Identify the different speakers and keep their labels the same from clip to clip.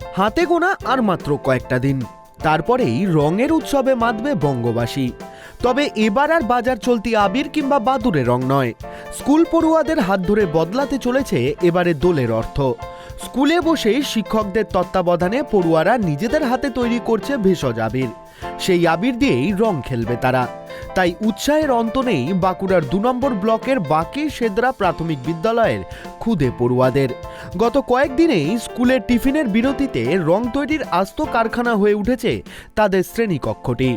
Speaker 1: হাতে গোনা আর মাত্র কয়েকটা দিন, তারপরেই রঙের উৎসবে মাতবে বঙ্গবাসী। তবে এবার আর বাজার চলতি আবির কিংবা বাদুরে রং নয়, স্কুল পড়ুয়াদের হাত ধরে বদলাতে চলেছে এবারে দোলের অর্থ। স্কুলে বসে শিক্ষকদের তত্ত্বাবধানে পড়ুয়ারা নিজেদের হাতে তৈরি করছে ভেষজ আবির। সেই আবির দিয়েই রং খেলবে তারা। তাই উৎসাহের অন্ত নেই বাঁকুড়ার ২ নম্বর ব্লকের বাকি সেদরা প্রাথমিক বিদ্যালয়ের ক্ষুদে পড়ুয়াদের। গত কয়েকদিনেই স্কুলের টিফিনের বিরতিতে রং তৈরির আস্ত কারখানা হয়ে উঠেছে তাদের শ্রেণীকক্ষটি।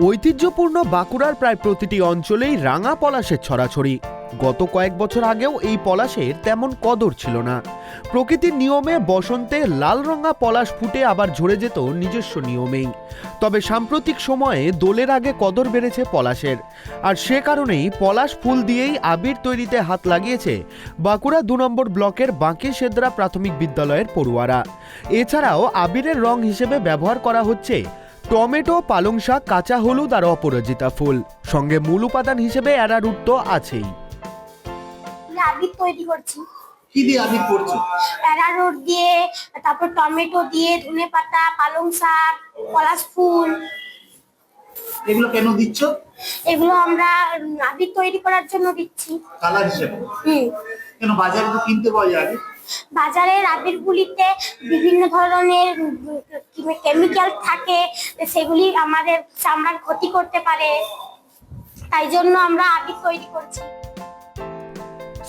Speaker 1: ঐতিহ্যপূর্ণ বাঁকুড়ার প্রায় প্রতিটি অঞ্চলেই রাঙা পলাশের ছড়াছড়ি। গত কয়েক বছর আগেও এই পলাশের তেমন কদর ছিল না। প্রকৃতির নিয়মে বসন্তে লাল রঙা পলাশ ফুটে আবার ঝরে যেত নিজস্ব নিয়মেই। তবে সাম্প্রতিক সময়ে দোলের আগে কদর বেড়েছে পলাশের, আর সে কারণেই পলাশ ফুল দিয়েই আবির তৈরিতে হাত লাগিয়েছে বাঁকুড়া ২ নম্বর ব্লকের বাঁকি সেদরা প্রাথমিক বিদ্যালয়ের পড়ুয়ারা। এছাড়াও আবিরের রং হিসেবে ব্যবহার করা হচ্ছে টমেটো, পালং শাক, কাঁচা হলুদ আর অপরাজিতা ফুল। সঙ্গে মূল উপাদান হিসেবে অ্যারারুট তো আছেই।
Speaker 2: আবির তৈরি করছি।
Speaker 3: কি দিয়ে আবির করছো?
Speaker 2: অ্যারারুট দিয়ে, তারপর টমেটো দিয়ে, ধনেপাতা, পালং শাক, পলাশ ফুল।
Speaker 3: এগুলো কেন দিচ্ছ?
Speaker 2: এগুলো আমরা আবির তৈরি করার জন্য দিচ্ছি।
Speaker 3: কালার হিসেবে? কেন বাজারে তো কিনতে পাওয়া যায়?
Speaker 2: বাজারের আবিরগুলিতে বিভিন্ন ধরনের কেমিক্যাল থাকে, সেগুলি আমাদের চামড়ার ক্ষতি করতে পারে। তাই জন্য আমরা আবির তৈরি করছি।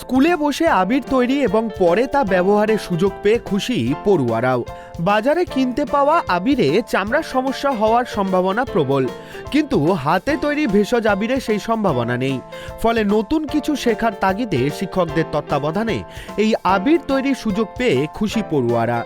Speaker 1: স্কুলে বসে আবির তৈরি এবং পরে তা ব্যবহারের সুযোগ পেয়ে খুশি পড়ুয়ারাও। বাজারে কিনতে পাওয়া আবিরে চামড়ার সমস্যা হওয়ার সম্ভাবনা প্রবল, কিন্তু হাতে তৈরি ভেষজ আবিরে সেই সম্ভাবনা নেই। ফলে নতুন কিছু শেখার তাগিদে শিক্ষকদের তত্ত্বাবধানে এই আবির তৈরির সুযোগ পেয়ে খুশি পড়ুয়ারা।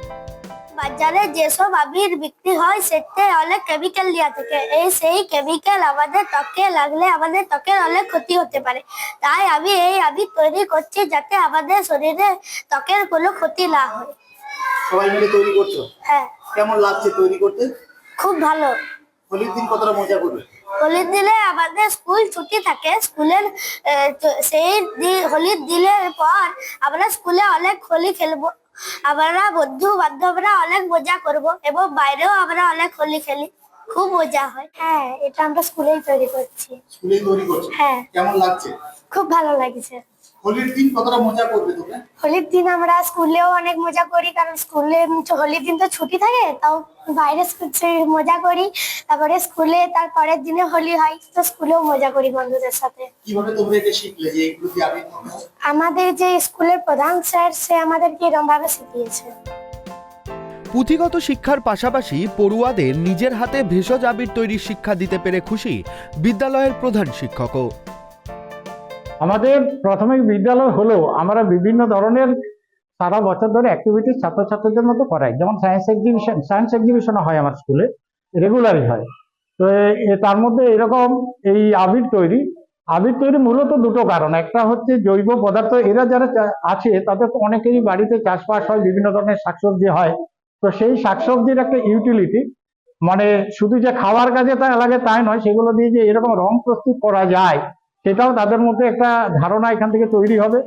Speaker 2: বাজারে যেসব আবির বিক্রি হয় সেতে অনেক কেমিক্যাল দেওয়া থাকে। সেই কেমিক্যাল আমাদের ত্বকে লাগলে আমাদের ত্বকের অনেক ক্ষতি হতে পারে। তাই আমি এই আবির তৈরি করছি যাতে আমাদের শরীরে ত্বকের কোনো ক্ষতি না হয়।
Speaker 3: সবাই মিলে তৈরি করছো?
Speaker 2: হ্যাঁ।
Speaker 3: কেমন লাগছে তৈরি করতে?
Speaker 2: খুব ভালো।
Speaker 3: হোলির দিন কতটা মজা করবে?
Speaker 2: হোলির দিনে আমাদের স্কুল ছুটি থাকে। স্কুলের হোলির দিনের পর আমরা স্কুলে অনেক হোলি খেলবো। আমরা বন্ধু বান্ধবরা অনেক মজা করব এবং বাইরেও আমরা অনেক হোলি খেলি। খুব মজা হয়। হ্যাঁ, এটা আমরা স্কুলেই তৈরি করছি।
Speaker 3: স্কুলেই তৈরি করছো?
Speaker 2: হ্যাঁ।
Speaker 3: কেমন লাগছে?
Speaker 2: খুব ভালো লাগছে।
Speaker 3: হোলির দিন কতটা মজা করবে তোমরা?
Speaker 2: হোলির দিন আমরা স্কুলেও অনেক মজা করি, কারণ স্কুলে হোলির দিন তো ছুটি থাকে, তাও বাইরে মজা করি। তারপরে স্কুলে তার পরের দিনে হোলি হয়, তো স্কুলেও মজা করি বন্ধুদের সাথে।
Speaker 3: কিভাবে তোমরা এটা শিখলে যে এগুলো দিয়ে আবির করবে?
Speaker 2: আমাদের যে স্কুলের প্রধান স্যার, সে আমাদেরকে এরকম ভাবে শিখিয়েছে।
Speaker 1: পুঁথিগত শিক্ষার পাশাপাশি পড়ুয়াদের নিজের হাতে ভেষজ আবির তৈরির শিক্ষা দিতে পেরে খুশি বিদ্যালয়ের প্রধান শিক্ষকও।
Speaker 4: আমাদের প্রাথমিক বিদ্যালয় হলেও আমরা বিভিন্ন ধরনের সারা বছর ধরে অ্যাক্টিভিটিস ছাত্রছাত্রীদের মধ্যে করাই। যেমন সায়েন্স এক্সিবিশনও হয় আমার স্কুলে, রেগুলারই হয়। তো তার মধ্যে এরকম এই আবির তৈরি মূলত দুটো কারণ। একটা হচ্ছে জৈব পদার্থ, এরা যারা আছে তাদের তো অনেকেরই বাড়িতে চাষবাস হয়, বিভিন্ন ধরনের শাকসবজি হয়। তো সেই শাকসবজির একটা ইউটিলিটি, মানে শুধু যে খাওয়ার কাজে তা লাগে তাই নয়, সেগুলো দিয়ে যে এরকম রং প্রস্তুত করা যায় সেটাও তাদের মধ্যে একটা ধারণা এখান থেকে তৈরি হবে।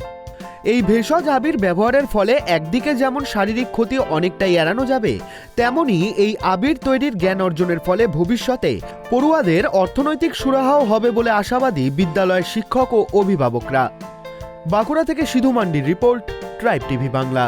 Speaker 1: এই ভেষজ আবির ব্যবহারের ফলে একদিকে যেমন শারীরিক ক্ষতি অনেকটাই এড়ানো যাবে, তেমনি এই আবির তৈরির জ্ঞান অর্জনের ফলে ভবিষ্যতে পড়ুয়াদের অর্থনৈতিক সুরাহাও হবে বলে আশাবাদী বিদ্যালয়ের শিক্ষক ও অভিভাবকরা। বাঁকুড়া থেকে সিধু মান্ডির রিপোর্ট, ট্রাইব টিভি বাংলা।